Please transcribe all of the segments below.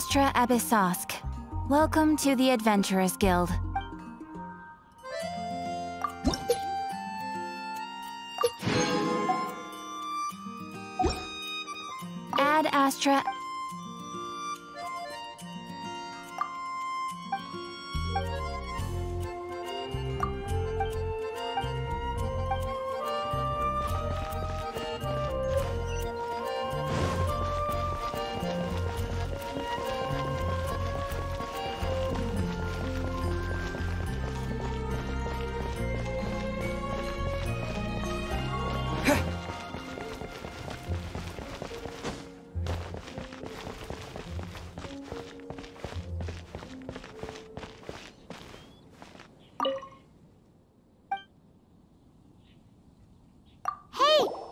Astra Abyssosk. Welcome to the Adventurers Guild. Ad Astra...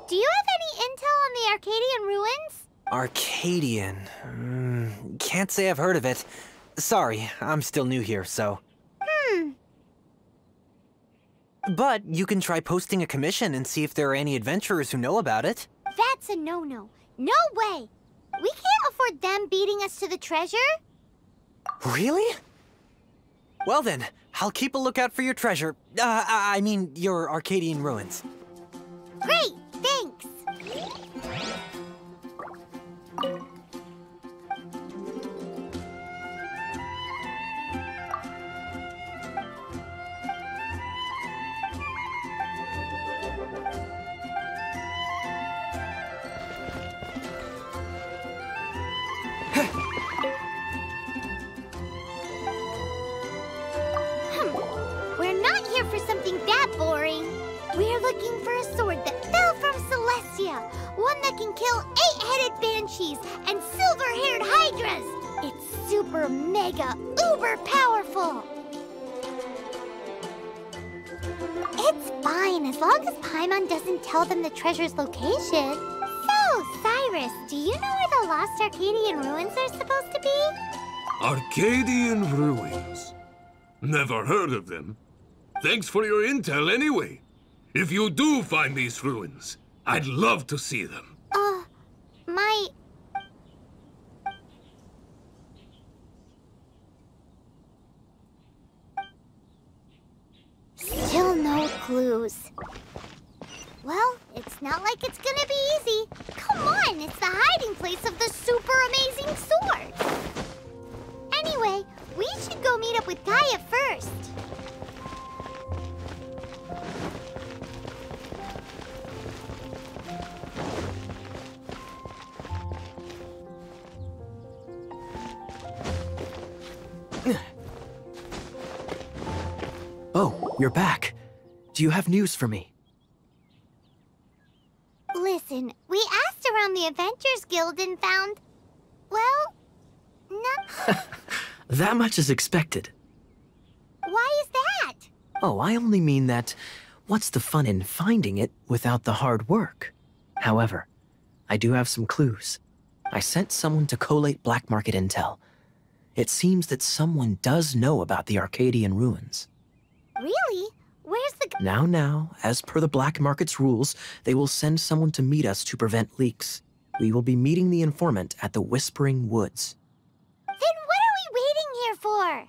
Do you have any intel on the Arcadian ruins? Arcadian? Can't say I've heard of it. Sorry, I'm still new here, so... But you can try posting a commission and see if there are any adventurers who know about it. That's a no-no. No way! We can't afford them beating us to the treasure. Really? Well then, I'll keep a lookout for your treasure. I mean, your Arcadian ruins. Great! Thanks! We're not here for something that boring. We're looking for a sword that fell from Celestia. One that can kill 8-headed banshees and silver-haired hydras. It's super mega uber powerful. It's fine as long as Paimon doesn't tell them the treasure's location. So, Cyrus, do you know where the lost Arcadian ruins are supposed to be? Arcadian ruins? Never heard of them. Thanks for your intel anyway. If you do find these ruins, I'd love to see them. My... Still no clues. Well, it's not like it's gonna be easy. Come on, it's the hiding place of the super amazing sword. Anyway, we should go meet up with Gaia first. Oh, you're back. Do you have news for me? Listen, we asked around the Adventurers Guild and found... well, nothing. That much is expected. Why is that? Oh, I only mean that what's the fun in finding it without the hard work? However, I do have some clues. I sent someone to collate black market intel. It seems that someone does know about the Arcadian ruins. Really? Where's the... Now, as per the black market's rules, they will send someone to meet us to prevent leaks. We will be meeting the informant at the Whispering Woods. Then what are we waiting here for?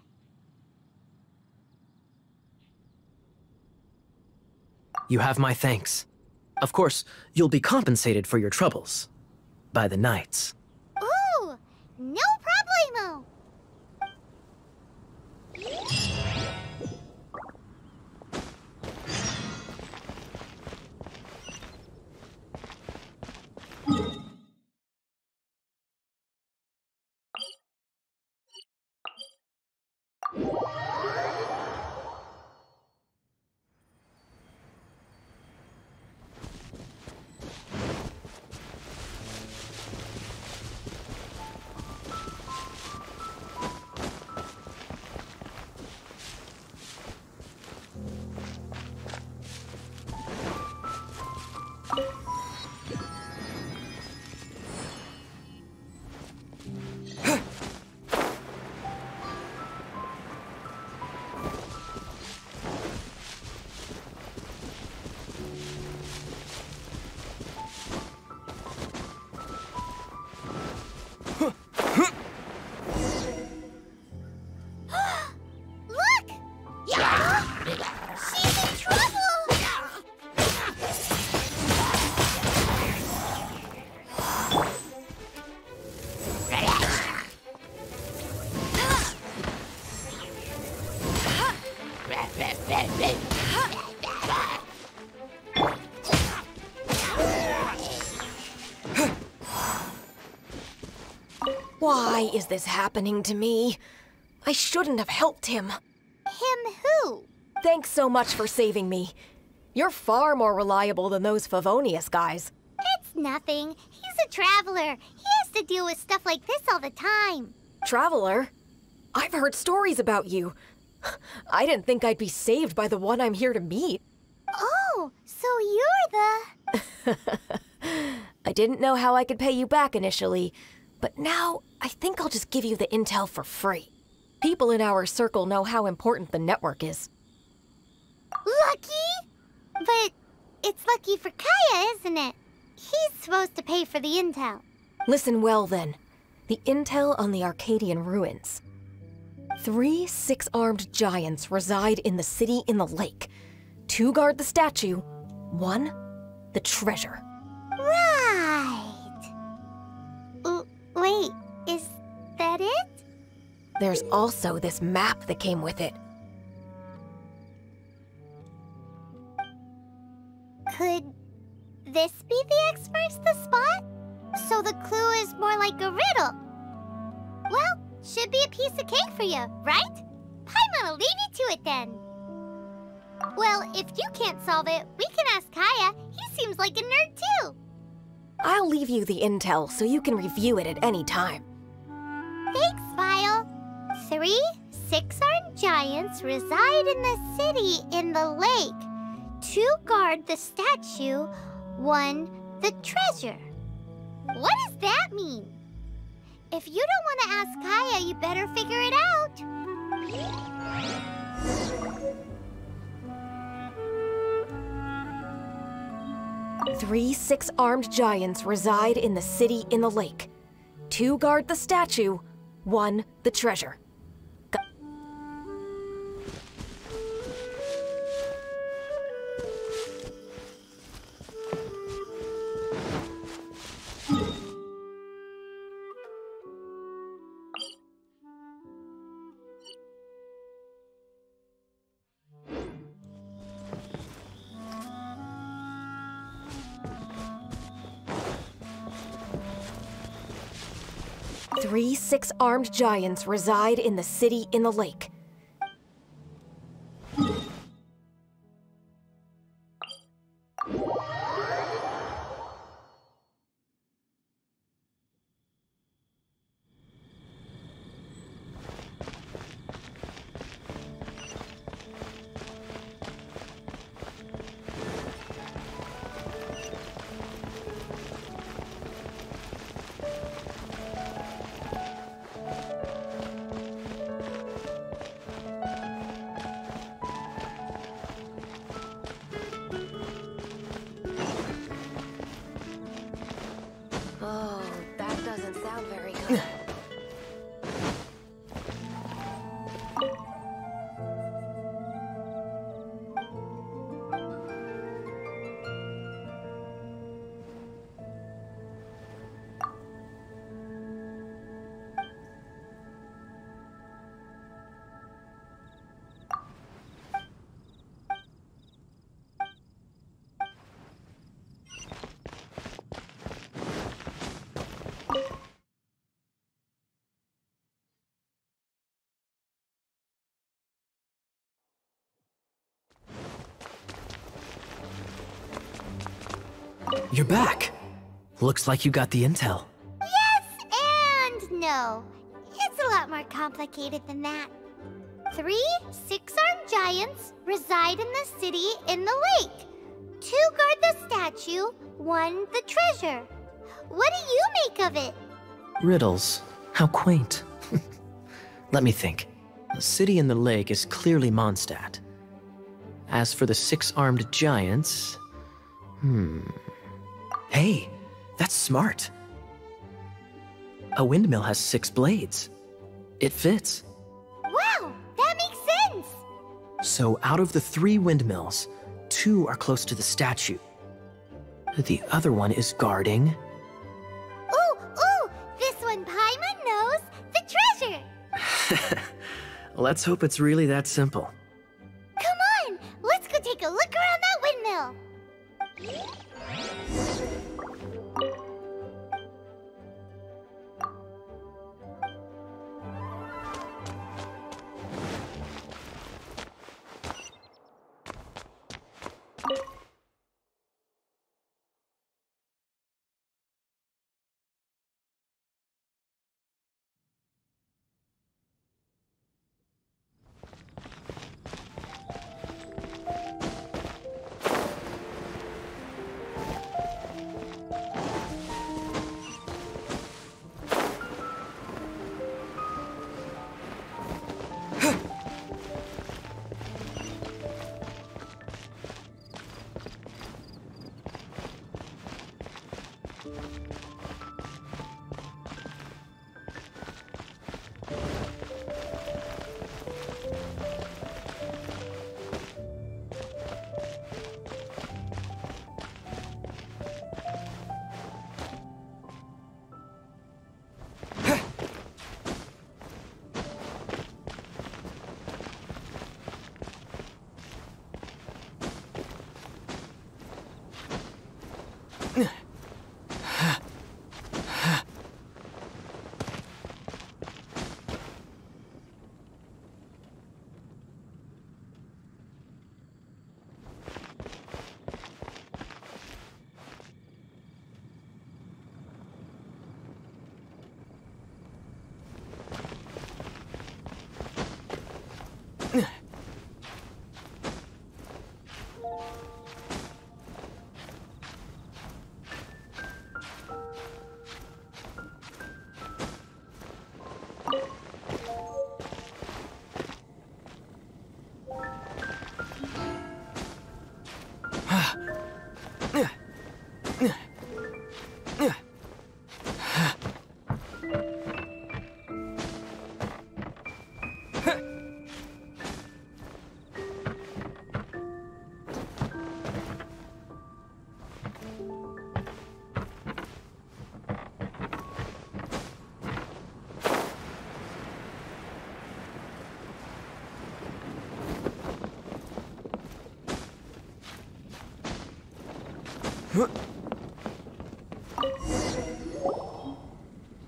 You have my thanks. Of course, you'll be compensated for your troubles. By the knights. Ooh, no problemo. Why is this happening to me? I shouldn't have helped him. Him who? Thanks so much for saving me. You're far more reliable than those Favonius guys. It's nothing. He's a traveler. He has to deal with stuff like this all the time. Traveler? I've heard stories about you. I didn't think I'd be saved by the one I'm here to meet. Oh, so you're the... I didn't know how I could pay you back initially, but now I think I'll just give you the intel for free. People in our circle know how important the network is. Lucky? But it's lucky for Kaya, isn't it? He's supposed to pay for the intel. Listen well then. The intel on the Arcadian ruins. 3 six-armed giants reside in the city in the lake. 2 guard the statue, 1 the treasure. Right. Wait, is that it? There's also this map that came with it. Could this be the X marks the spot? So the clue is more like a riddle. Well, should be a piece of cake for you, right? Paimon'll leave you to it then. Well, if you can't solve it, we can ask Kaya. He seems like a nerd too. I'll leave you the intel so you can review it at any time. Thanks, Vile. 3 six-armed giants reside in the city in the lake. 2 guard the statue, 1 the treasure. What does that mean? If you don't want to ask Kaya, you better figure it out. 3 six-armed giants reside in the city in the lake. 2 guard the statue, 1 the treasure. 3 six-armed giants reside in the city in the lake. Oh, that doesn't sound very good. You're back. Looks like you got the intel. Yes and no. It's a lot more complicated than that. 3 six-armed giants reside in the city in the lake. 2 guard the statue, 1 the treasure. What do you make of it? Riddles. How quaint. Let me think. The city in the lake is clearly Mondstadt. As for the 6-armed giants... Hey, that's smart. A windmill has 6 blades. It fits. Wow, that makes sense. So out of the 3 windmills, 2 are close to the statue. The other one is guarding... Ooh, this one Paimon knows, the treasure. Let's hope it's really that simple. Come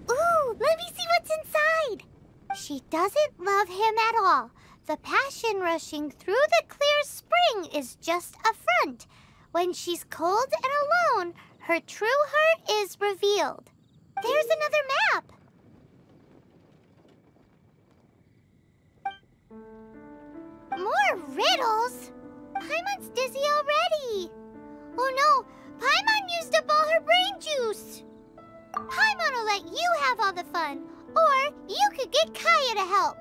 Ooh, let me see what's inside. She doesn't love him at all. The passion rushing through the clear spring is just a front. When she's cold and alone, her true heart is revealed. There's another map. More riddles? Paimon's dizzy already. Oh no, Paimon used up all her brain juice. Paimon will let you have all the fun, or you could get Kaya to help.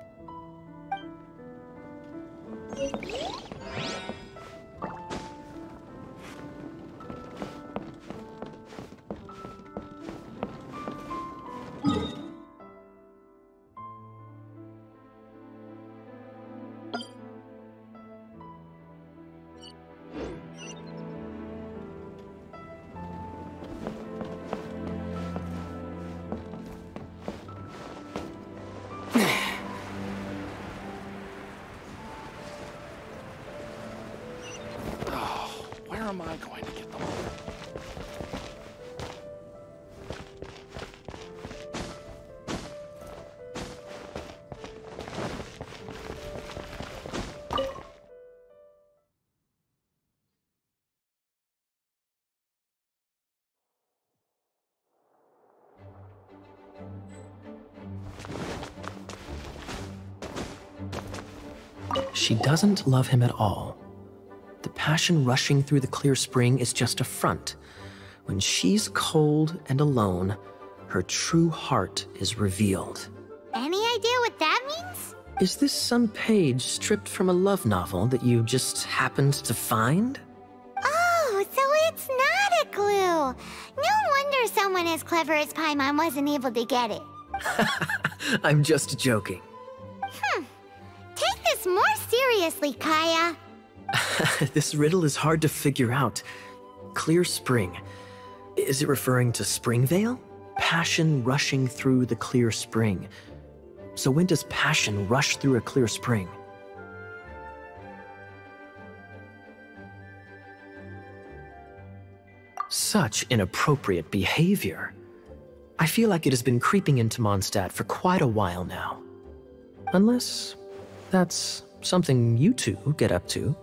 Where am I going to get them? She doesn't love him at all. The passion rushing through the clear spring is just a front. When she's cold and alone, her true heart is revealed. Any idea what that means? Is this some page stripped from a love novel that you just happened to find? Oh, so it's not a clue. No wonder someone as clever as Paimon wasn't able to get it. I'm just joking. Take this more seriously, Kaya. This riddle is hard to figure out. Clear spring. Is it referring to Springvale? Passion rushing through the clear spring. So when does passion rush through a clear spring? Such inappropriate behavior. I feel like it has been creeping into Mondstadt for quite a while now. Unless that's something you two get up to.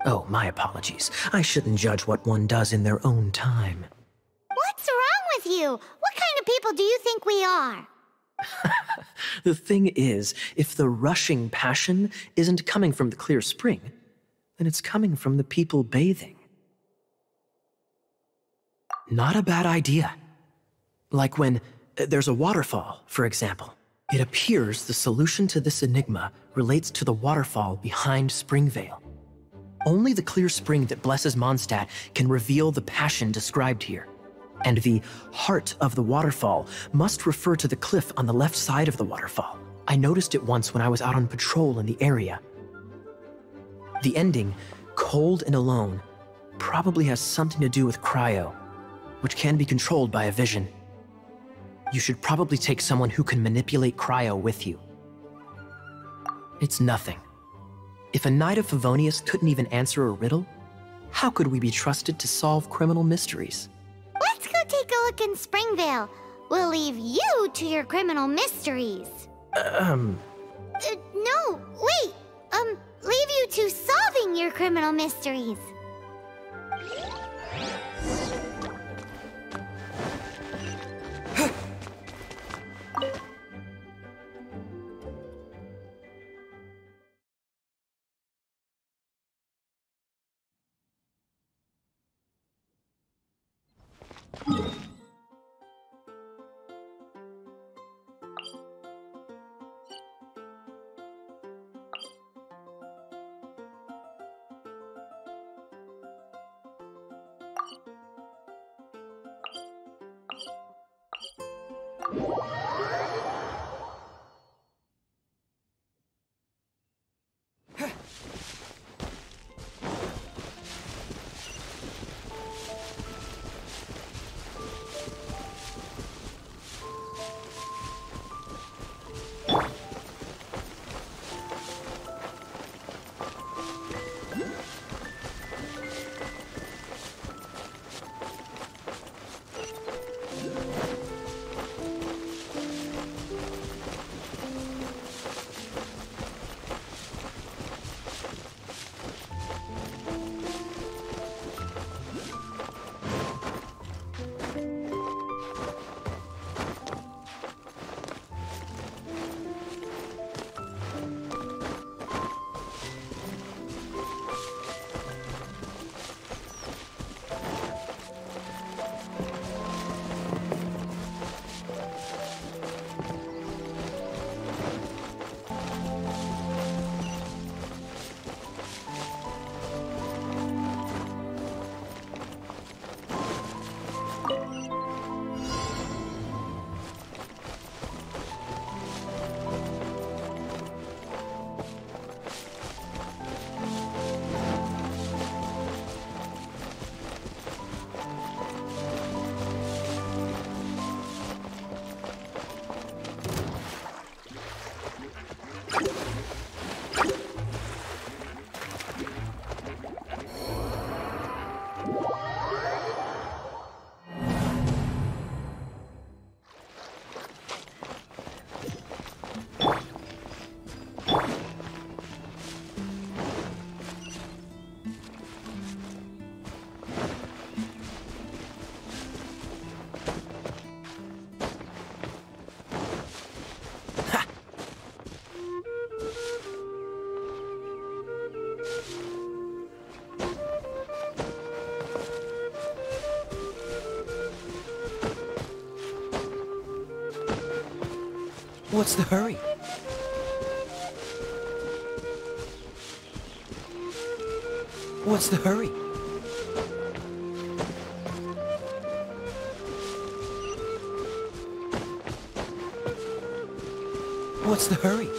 Oh, my apologies. I shouldn't judge what one does in their own time. What's wrong with you? What kind of people do you think we are? The thing is, if the rushing passion isn't coming from the clear spring, then it's coming from the people bathing. Not a bad idea. Like when there's a waterfall, for example. It appears the solution to this enigma relates to the waterfall behind Springvale. Only the clear spring that blesses Mondstadt can reveal the passion described here. And the heart of the waterfall must refer to the cliff on the left side of the waterfall. I noticed it once when I was out on patrol in the area. The ending, cold and alone, probably has something to do with cryo, which can be controlled by a vision. You should probably take someone who can manipulate cryo with you. It's nothing. If a Knight of Favonius couldn't even answer a riddle, how could we be trusted to solve criminal mysteries? Let's go take a look in Springvale. We'll leave you to your criminal mysteries. No, wait. Leave you to solving your criminal mysteries. What's the hurry? What's the hurry? What's the hurry?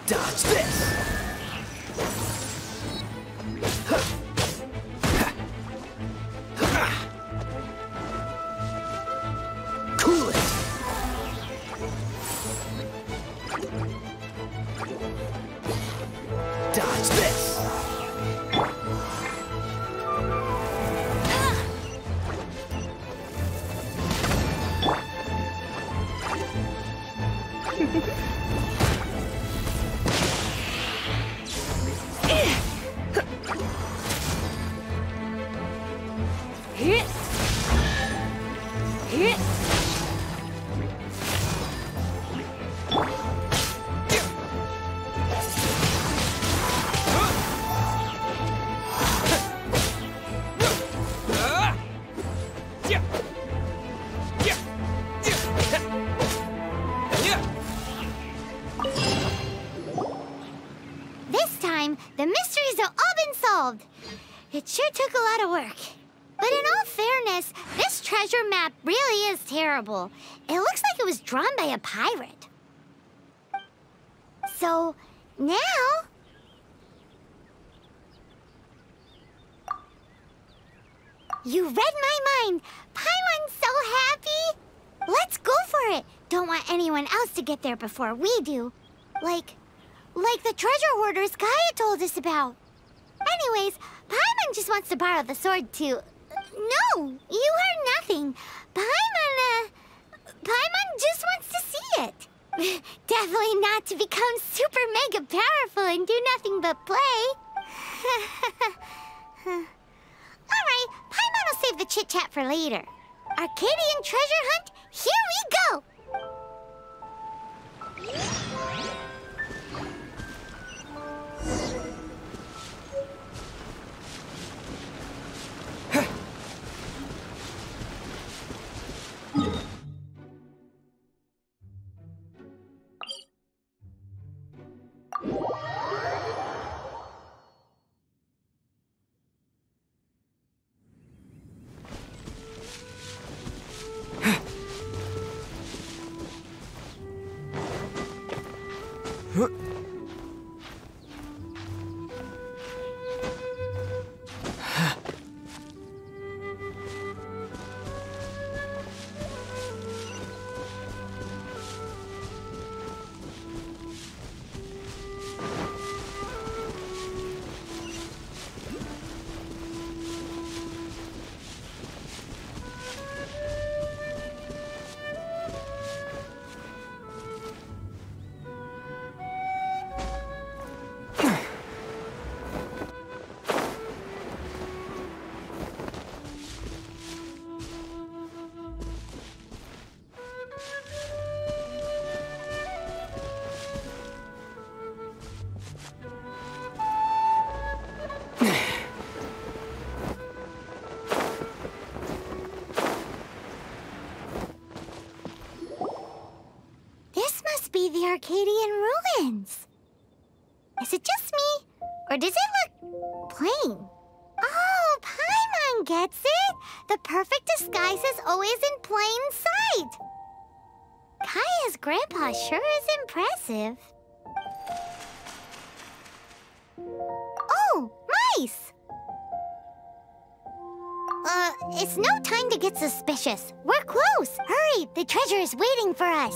Dodge this! Cool it! Dodge this! This time, the mysteries have all been solved. It sure took a lot of work. But in all fairness, this treasure map really is terrible. It looks like it was drawn by a pirate. So, now... You read my mind! Paimon's so happy! Let's go for it! Don't want anyone else to get there before we do. Like the treasure hoarders Gaia told us about. Anyways, Paimon just wants to borrow the sword to... No! You heard nothing. Paimon just wants to see it. Definitely not to become super mega powerful and do nothing but play. Alright, Paimon will save the chit-chat for later. Arcadian treasure hunt, here we go! The Arcadian ruins. Is it just me? Or does it look plain? Oh, Paimon gets it! The perfect disguise is always in plain sight! Kaya's grandpa sure is impressive. Oh, mice! It's no time to get suspicious. We're close! Hurry, the treasure is waiting for us!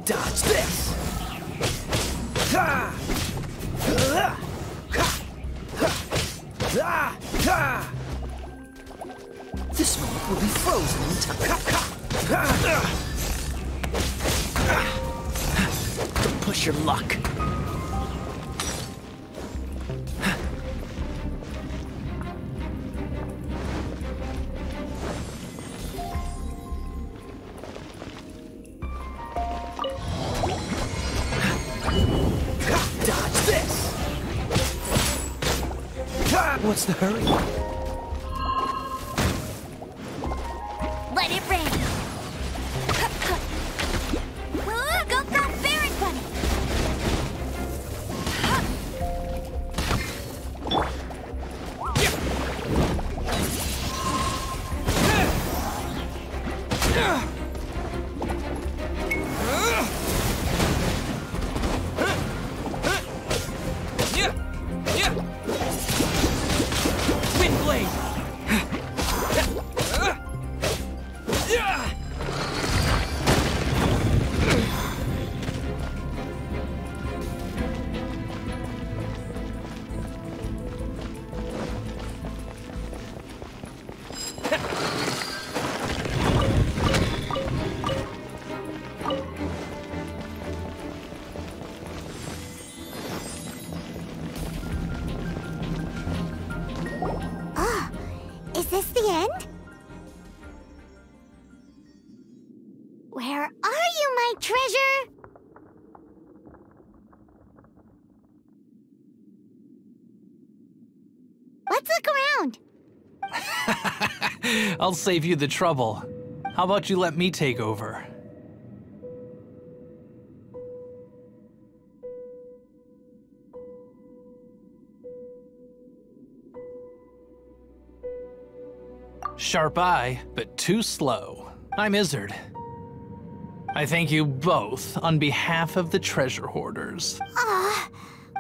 Dodge this! This moment will be frozen in time. Don't push your luck. Dodge this! What's the hurry? Let it rain. Go, go, Baron Bunny! Wind blade! Is this the end? Where are you, my treasure? Let's look around. I'll save you the trouble. How about you let me take over? Sharp eye, but too slow. I'm Izzard. I thank you both on behalf of the treasure hoarders.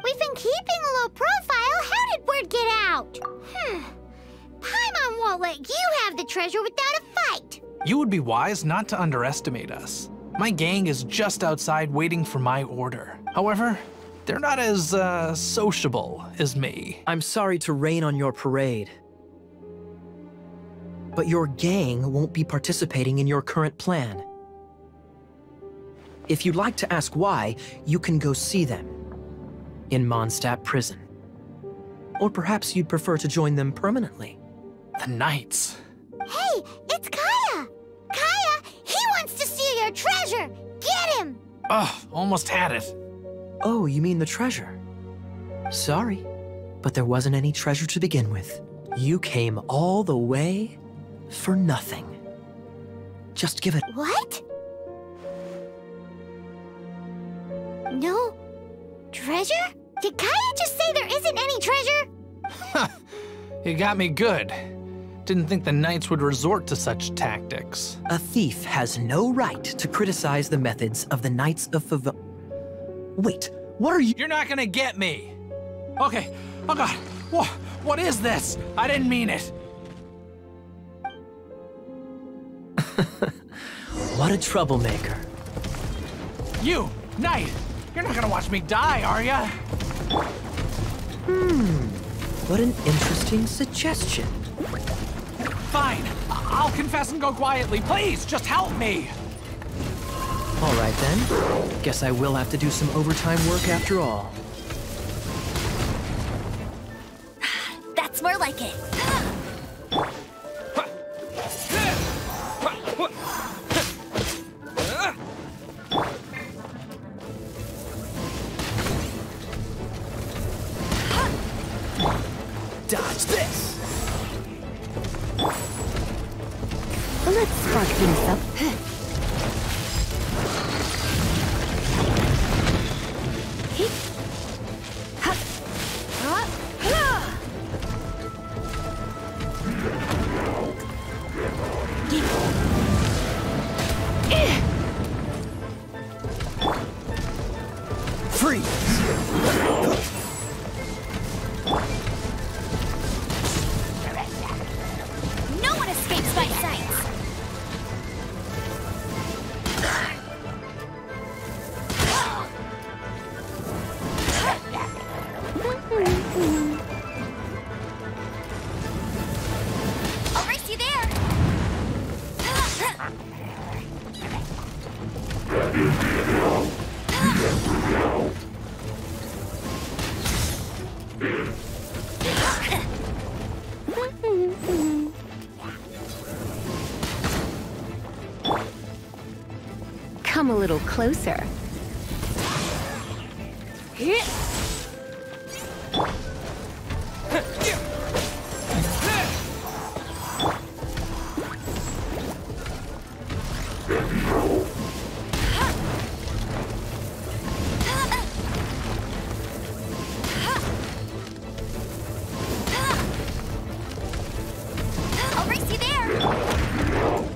We've been keeping a low profile. How did word get out? Paimon won't let you have the treasure without a fight. You would be wise not to underestimate us. My gang is just outside waiting for my order. However, they're not as, sociable as me. I'm sorry to rain on your parade, but your gang won't be participating in your current plan. If you'd like to ask why, you can go see them in Mondstadt Prison. Or perhaps you'd prefer to join them permanently. The Knights. Hey, it's Kaya! Kaya, he wants to steal your treasure! Get him! Ugh, almost had it. Oh, you mean the treasure? Sorry, but there wasn't any treasure to begin with. You came all the way for nothing. Just give it. What? No treasure? Did Kaya just say there isn't any treasure? You got me good. Didn't think the Knights would resort to such tactics. A thief has no right to criticize the methods of the Knights of Wait, what are you? You're not gonna get me. Okay, oh God, what is this? I didn't mean it. What a troublemaker. You, Knight, you're not gonna watch me die, are ya? What an interesting suggestion. Fine, I'll confess and go quietly. Please, just help me. All right then. Guess I will have to do some overtime work after all. That's more like it. Dodge this! Let's spark things up. No one escapes my sights. Come a little closer. I'll race you there.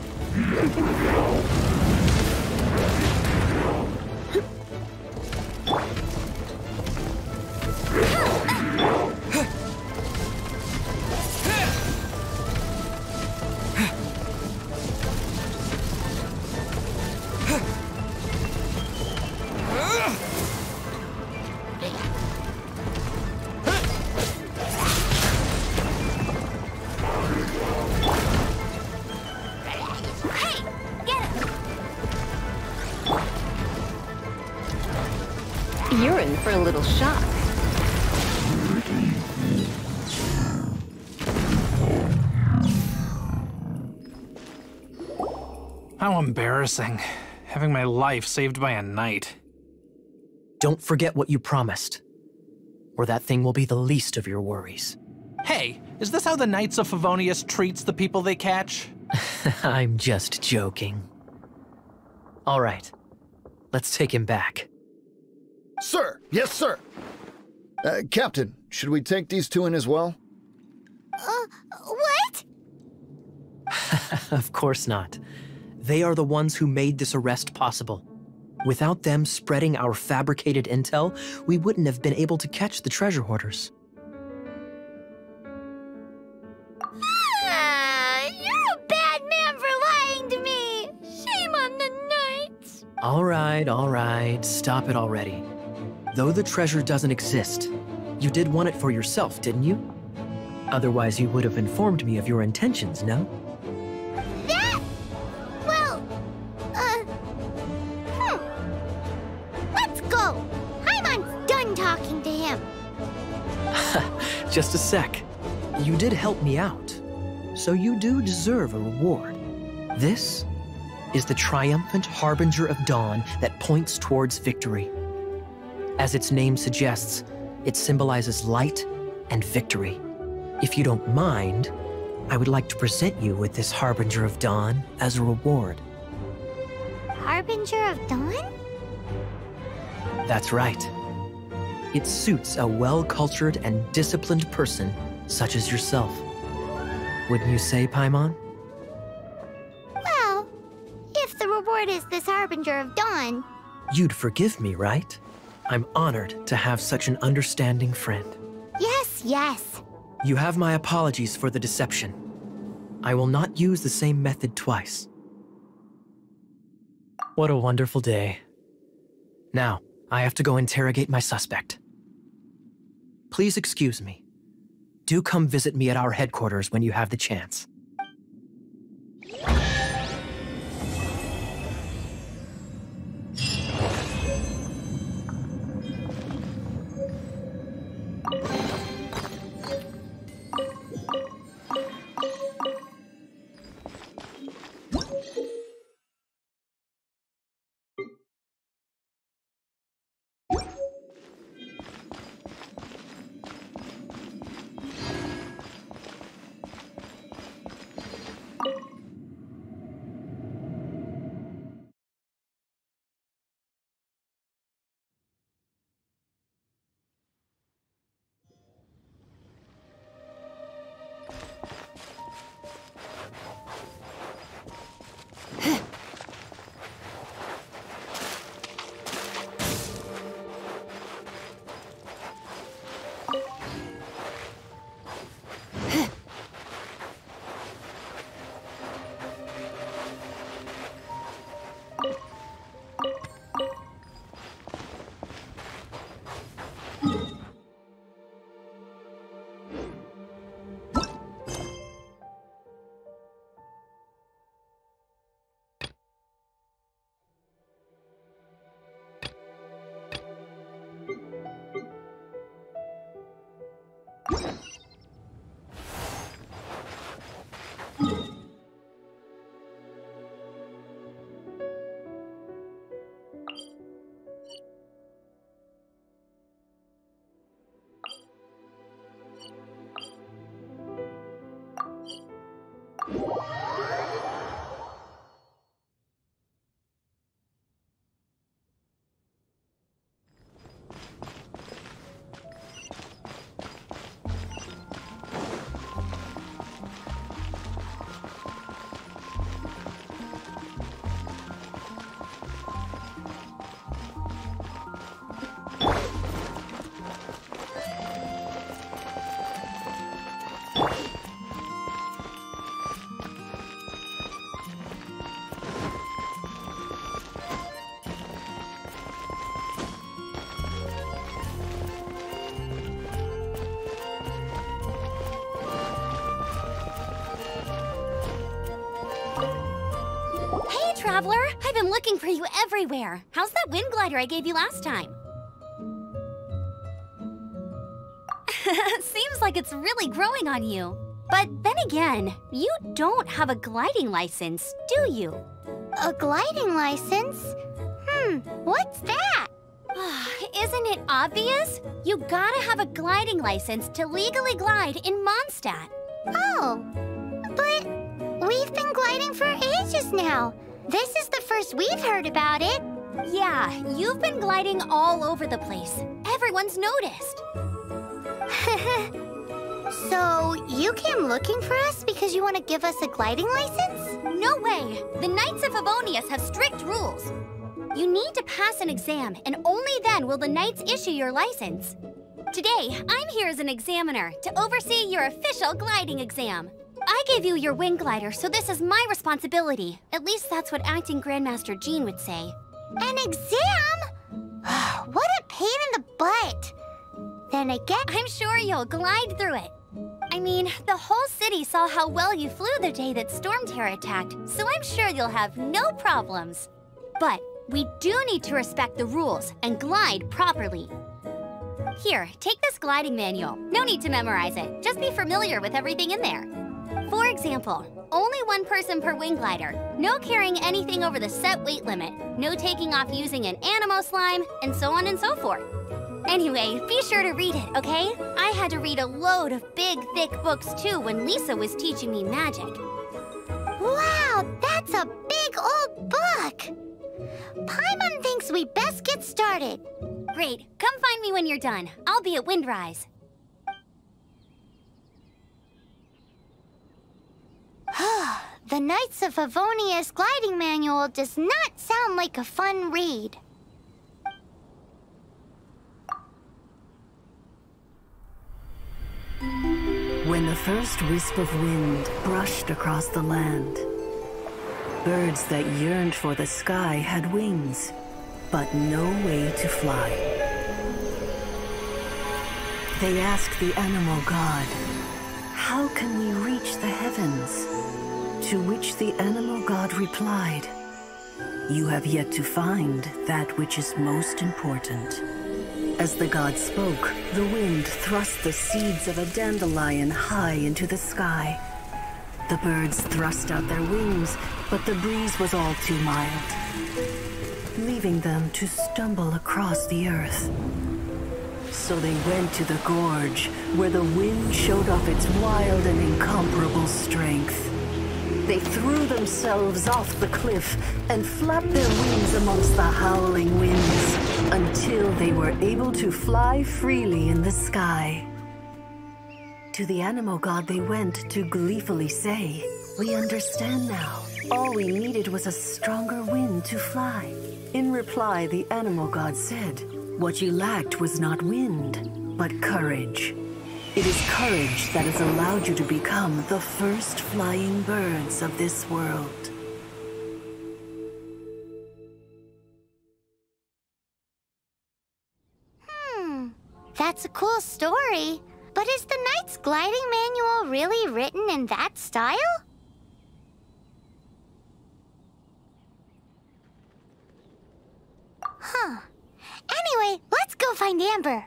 Hey, get him. You're in for a little shock. How embarrassing. Having my life saved by a knight. Don't forget what you promised, or that thing will be the least of your worries. Hey, is this how the Knights of Favonius treats the people they catch? I'm just joking. All right, let's take him back. Sir! Yes, sir! Captain, should we take these two in as well? What? Of course not. They are the ones who made this arrest possible. Without them spreading our fabricated intel, we wouldn't have been able to catch the treasure hoarders. You're a bad man for lying to me. Shame on the knights. All right, stop it already. Though the treasure doesn't exist, you did want it for yourself, didn't you? Otherwise, you would have informed me of your intentions, no? That? Well, let's go. Paimon's done talking to him. Just a sec. You did help me out, so you do deserve a reward. This is the triumphant harbinger of dawn that points towards victory. As its name suggests, it symbolizes light and victory. If you don't mind, I would like to present you with this harbinger of dawn as a reward. Harbinger of Dawn? That's right. It suits a well-cultured and disciplined person such as yourself. Wouldn't you say, Paimon? Well, if the reward is this Harbinger of Dawn, You'd forgive me, right? I'm honored to have such an understanding friend. yes. You have my apologies for the deception. I will not use the same method twice. What a wonderful day. Now, I have to go interrogate my suspect. Please excuse me. Do come visit me at our headquarters when you have the chance. Traveler, I've been looking for you everywhere. How's that wind glider I gave you last time? Seems like it's really growing on you. But then again, you don't have a gliding license, do you? A gliding license? What's that? Isn't it obvious? You gotta have a gliding license to legally glide in Mondstadt. Oh, but we've been gliding for ages now. This is the first we've heard about it. Yeah, you've been gliding all over the place. Everyone's noticed. So, you came looking for us because you want to give us a gliding license? No way! The Knights of Favonius have strict rules. You need to pass an exam, and only then will the Knights issue your license. Today, I'm here as an examiner to oversee your official gliding exam. I gave you your wing glider, so this is my responsibility. At least that's what Acting Grandmaster Jean would say. An exam? What a pain in the butt. Then again, I'm sure you'll glide through it. I mean, the whole city saw how well you flew the day that Storm Terror attacked, so I'm sure you'll have no problems. But we do need to respect the rules and glide properly. Here, take this gliding manual. No need to memorize it. Just be familiar with everything in there. For example, only one person per wing glider, no carrying anything over the set weight limit, no taking off using an animo slime, and so on and so forth. Anyway, be sure to read it, okay? I had to read a load of big, thick books too when Lisa was teaching me magic. Wow, that's a big old book! Paimon thinks we best get started. Great, come find me when you're done. I'll be at Windrise. The Knights of Favonius gliding manual does not sound like a fun read. When the first wisp of wind brushed across the land, birds that yearned for the sky had wings, but no way to fly. They asked the animal god, "How can we reach the heavens?" To which the animal god replied, "You have yet to find that which is most important." As the god spoke, the wind thrust the seeds of a dandelion high into the sky. The birds thrust out their wings, but the breeze was all too mild, leaving them to stumble across the earth. So they went to the gorge, where the wind showed off its wild and incomparable strength. They threw themselves off the cliff and flapped their wings amongst the howling winds until they were able to fly freely in the sky. To the animal god they went to gleefully say, "We understand now. All we needed was a stronger wind to fly." In reply, the animal god said, "What you lacked was not wind, but courage. It is courage that has allowed you to become the first flying birds of this world." That's a cool story. But is the Knight's gliding manual really written in that style? Anyway, let's go find Amber.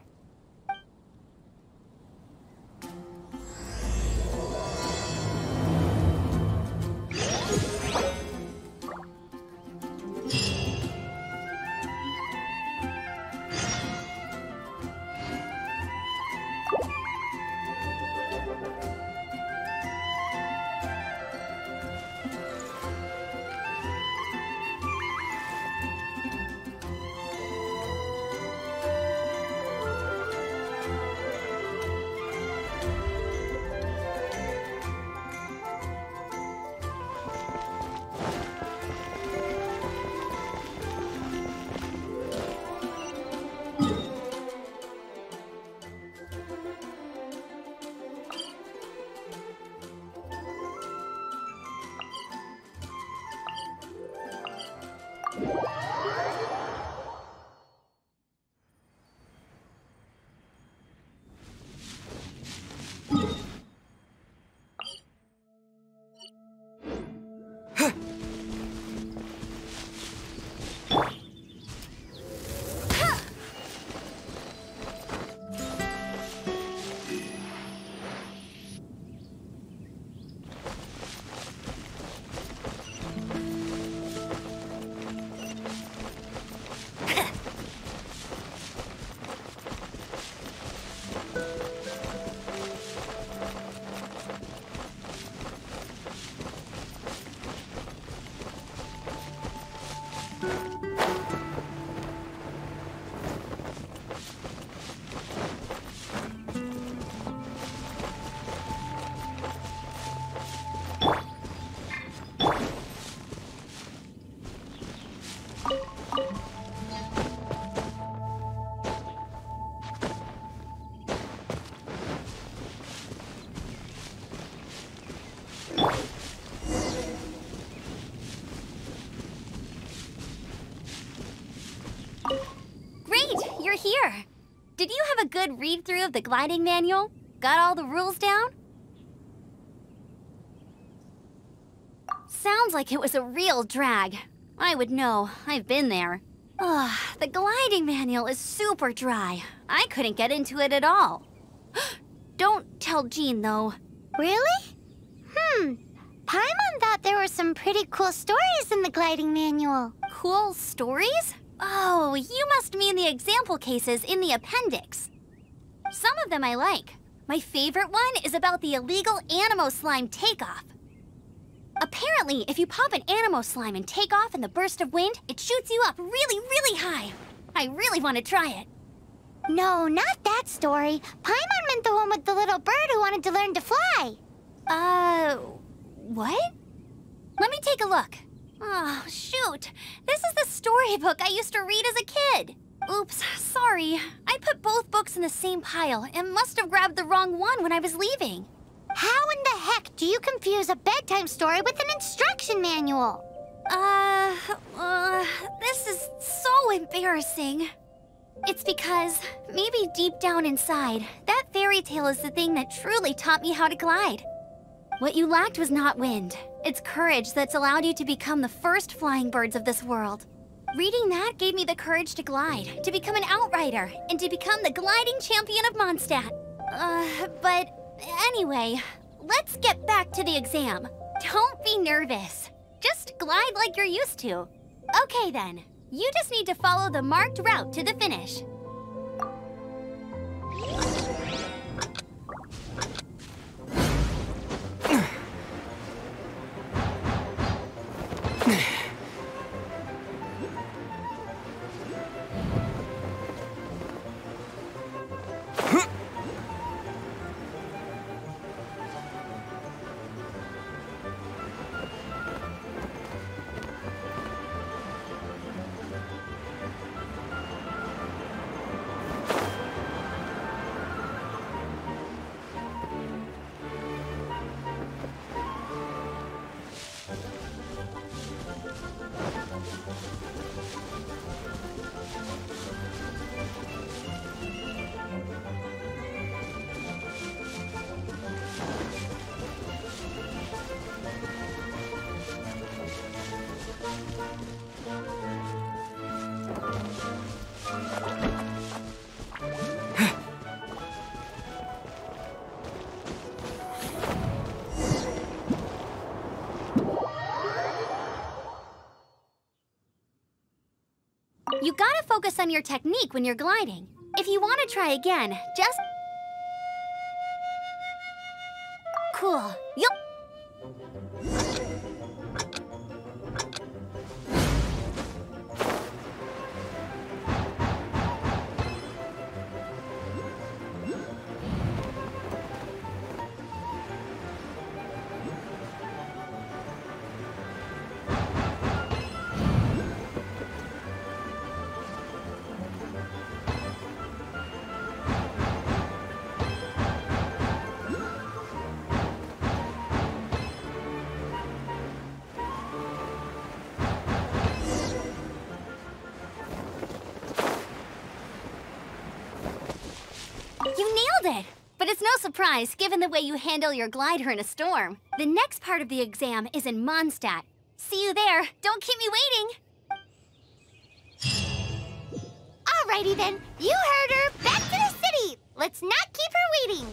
good read-through of the gliding manual? Got all the rules down? Sounds like it was a real drag. I would know. I've been there. Ugh, the gliding manual is super dry. I couldn't get into it at all. Don't tell Jean, though. Really? Paimon thought there were some pretty cool stories in the gliding manual. Cool stories? Oh, you must mean the example cases in the appendix. Some of them I like. My favorite one is about the illegal Animo slime takeoff. Apparently, if you pop an Animo slime and take off in the burst of wind, it shoots you up really, really high. I really want to try it. No, not that story. Paimon meant the one with the little bird who wanted to learn to fly. What? Let me take a look. Oh, shoot. This is the storybook I used to read as a kid. Oops, sorry. I put both books in the same pile and must have grabbed the wrong one when I was leaving. How in the heck do you confuse a bedtime story with an instruction manual? This is so embarrassing. It's because, maybe deep down inside, that fairy tale is the thing that truly taught me how to glide. What you lacked was not wind. It's courage that's allowed you to become the first flying birds of this world. Reading that gave me the courage to glide, to become an outrider, and to become the gliding champion of Mondstadt. But anyway, let's get back to the exam. Don't be nervous. Just glide like you're used to. Okay then, you just need to follow the marked route to the finish. You gotta focus on your technique when you're gliding. If you want to try again, just... Cool. Yup. You nailed it! But it's no surprise, given the way you handle your glider in a storm. The next part of the exam is in Mondstadt. See you there. Don't keep me waiting. Alrighty then. You heard her. Back to the city. Let's not keep her waiting.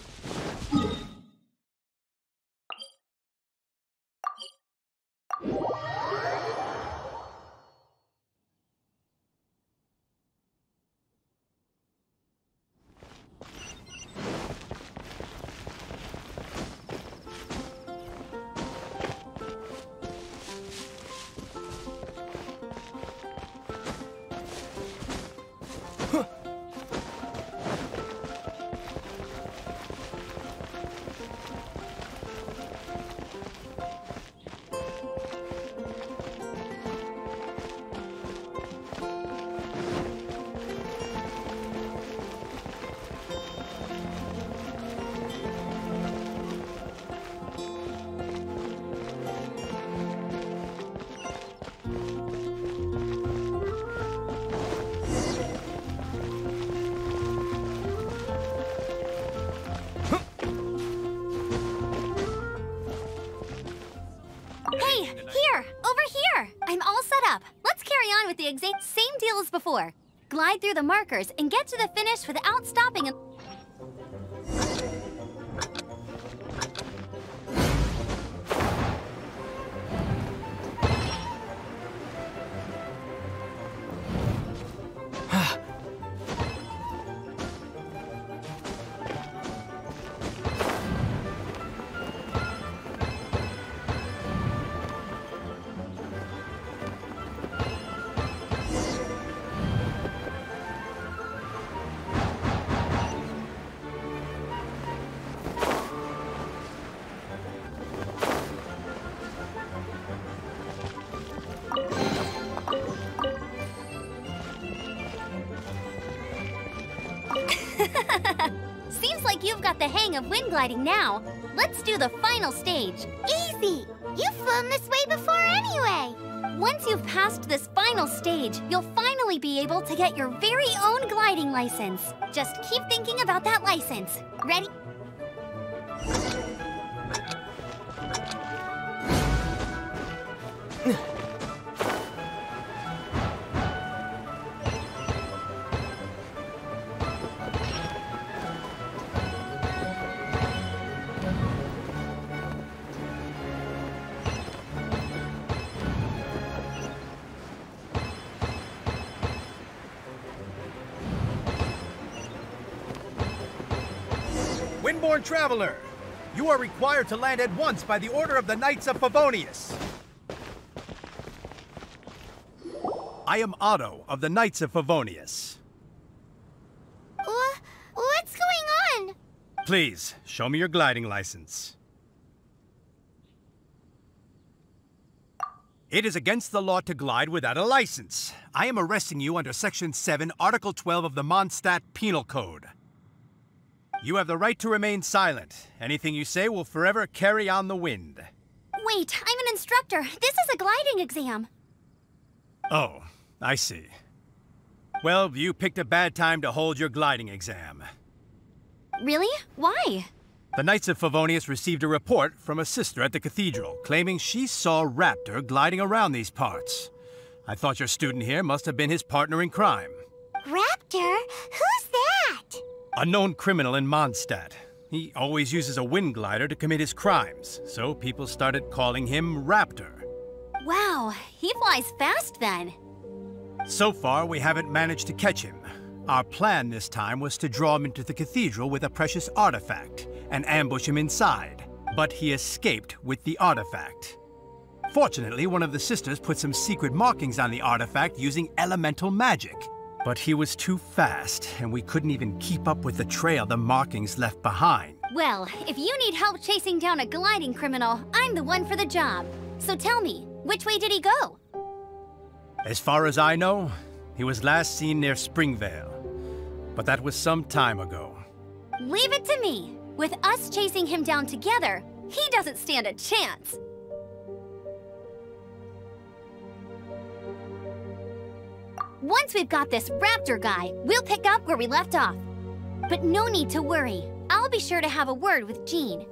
Hey, here, over here. I'm all set up. Let's carry on with the exact same deal as before. Glide through the markers and get to the finish without stopping and... Seems like you've got the hang of wind gliding now. Let's do the final stage. Easy! You've flown this way before anyway. Once you've passed this final stage, you'll finally be able to get your very own gliding license. Just keep thinking about that license. Ready? Windborne Traveler, you are required to land at once by the order of the Knights of Favonius. I am Otto of the Knights of Favonius. What's going on? Please, show me your gliding license. It is against the law to glide without a license. I am arresting you under Section 7, Article 12 of the Mondstadt Penal Code. You have the right to remain silent. Anything you say will forever carry on the wind. Wait, I'm an instructor. This is a gliding exam. Oh, I see. Well, you picked a bad time to hold your gliding exam. Really? Why? The Knights of Favonius received a report from a sister at the cathedral claiming she saw Raptor gliding around these parts. I thought your student here must have been his partner in crime. Raptor? Who's that? A known criminal in Mondstadt. He always uses a wind glider to commit his crimes, so people started calling him Raptor. Wow, he flies fast then. So far, we haven't managed to catch him. Our plan this time was to draw him into the cathedral with a precious artifact and ambush him inside, but he escaped with the artifact. Fortunately, one of the sisters put some secret markings on the artifact using elemental magic. But he was too fast, and we couldn't even keep up with the trail the markings left behind. Well, if you need help chasing down a gliding criminal, I'm the one for the job. So tell me, which way did he go? As far as I know, he was last seen near Springvale. But that was some time ago. Leave it to me. With us chasing him down together, he doesn't stand a chance. Once we've got this Raptor guy, we'll pick up where we left off. But no need to worry. I'll be sure to have a word with Jean.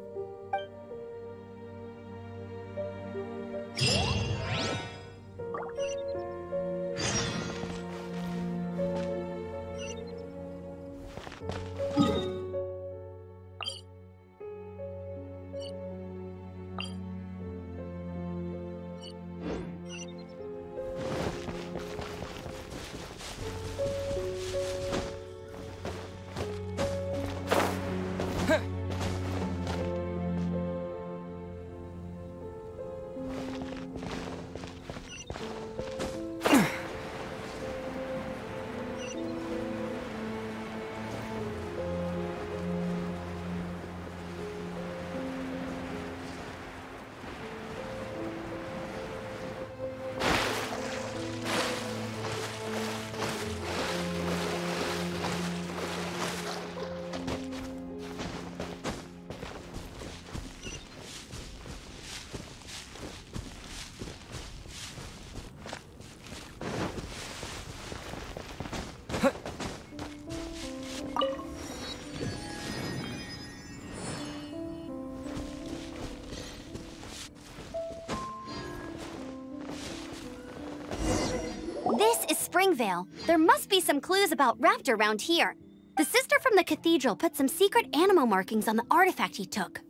Vale. There must be some clues about Raptor around here. The sister from the cathedral put some secret animal markings on the artifact he took.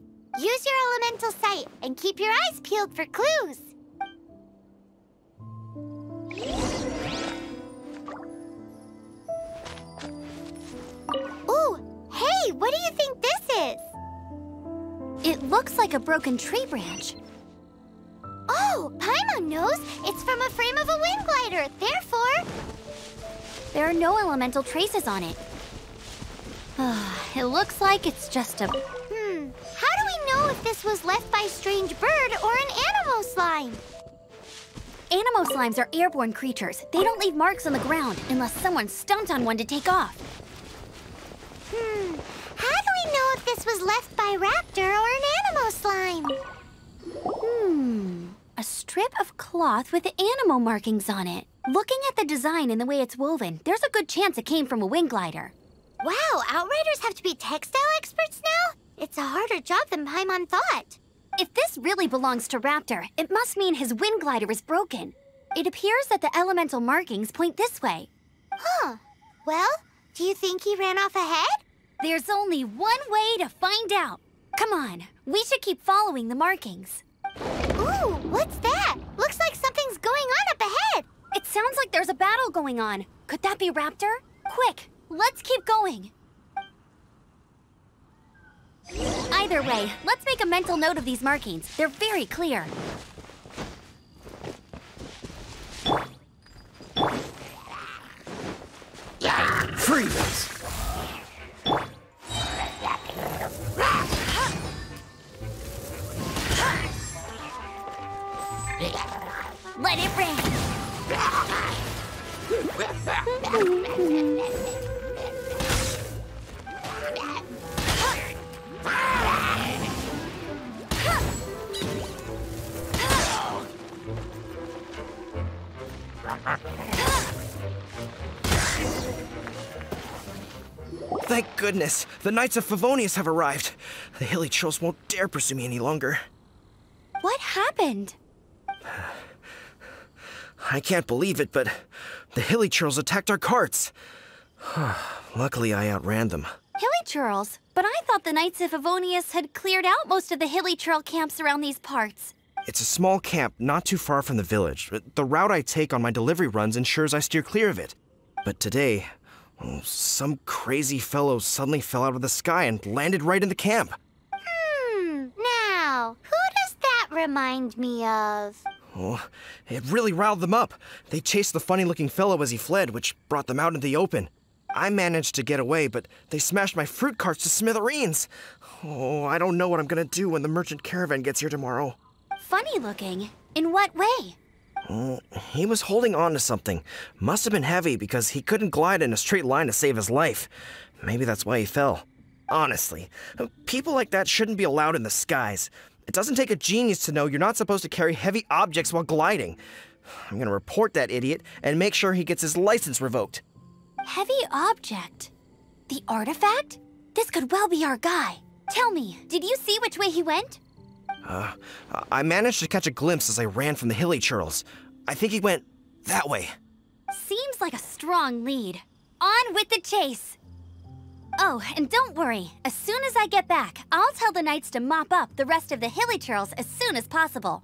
Use your elemental sight and keep your eyes peeled for clues. Ooh, hey, what do you think this is? It looks like a broken tree branch. Oh, Paimon knows. It's from a frame of a wind glider. Therefore, there are no elemental traces on it. It looks like it's just a... How do we know if this was left by a strange bird or an animal slime? Animo slimes are airborne creatures. They don't leave marks on the ground unless someone stomped on one to take off. How do we know if this was left by Raptor or an animal slime? A strip of cloth with animo markings on it. Looking at the design and the way it's woven, there's a good chance it came from a wind glider. Wow, Outriders have to be textile experts now? It's a harder job than Paimon thought. If this really belongs to Raptor, it must mean his wind glider is broken. It appears that the elemental markings point this way. Well, do you think he ran off ahead? There's only one way to find out. Come on, we should keep following the markings. Ooh, what's that? Looks like something's going on up ahead. It sounds like there's a battle going on. Could that be Raptor? Quick, let's keep going. Either way, let's make a mental note of these markings. They're very clear. Freeze! Let it rain! Thank goodness, the Knights of Favonius have arrived. The hilly trolls won't dare pursue me any longer. What happened? I can't believe it, but the hilly trolls attacked our carts. Luckily, I outran them. Hilly Churls? But I thought the Knights of Favonius had cleared out most of the Hilly Churl camps around these parts. It's a small camp not too far from the village. The route I take on my delivery runs ensures I steer clear of it. But today, some crazy fellow suddenly fell out of the sky and landed right in the camp. Now, who does that remind me of? Oh, it really riled them up. They chased the funny-looking fellow as he fled, which brought them out in the open. I managed to get away, but they smashed my fruit carts to smithereens. Oh, I don't know what I'm gonna do when the merchant caravan gets here tomorrow. Funny looking? In what way? He was holding on to something. Must have been heavy because he couldn't glide in a straight line to save his life. Maybe that's why he fell. Honestly, people like that shouldn't be allowed in the skies. It doesn't take a genius to know you're not supposed to carry heavy objects while gliding. I'm gonna report that idiot and make sure he gets his license revoked. Heavy object? The artifact? This could well be our guy. Tell me, did you see which way he went? I managed to catch a glimpse as I ran from the hilly churls. I think he went that way. Seems like a strong lead. On with the chase! Oh, and don't worry. As soon as I get back, I'll tell the Knights to mop up the rest of the hilly churls as soon as possible.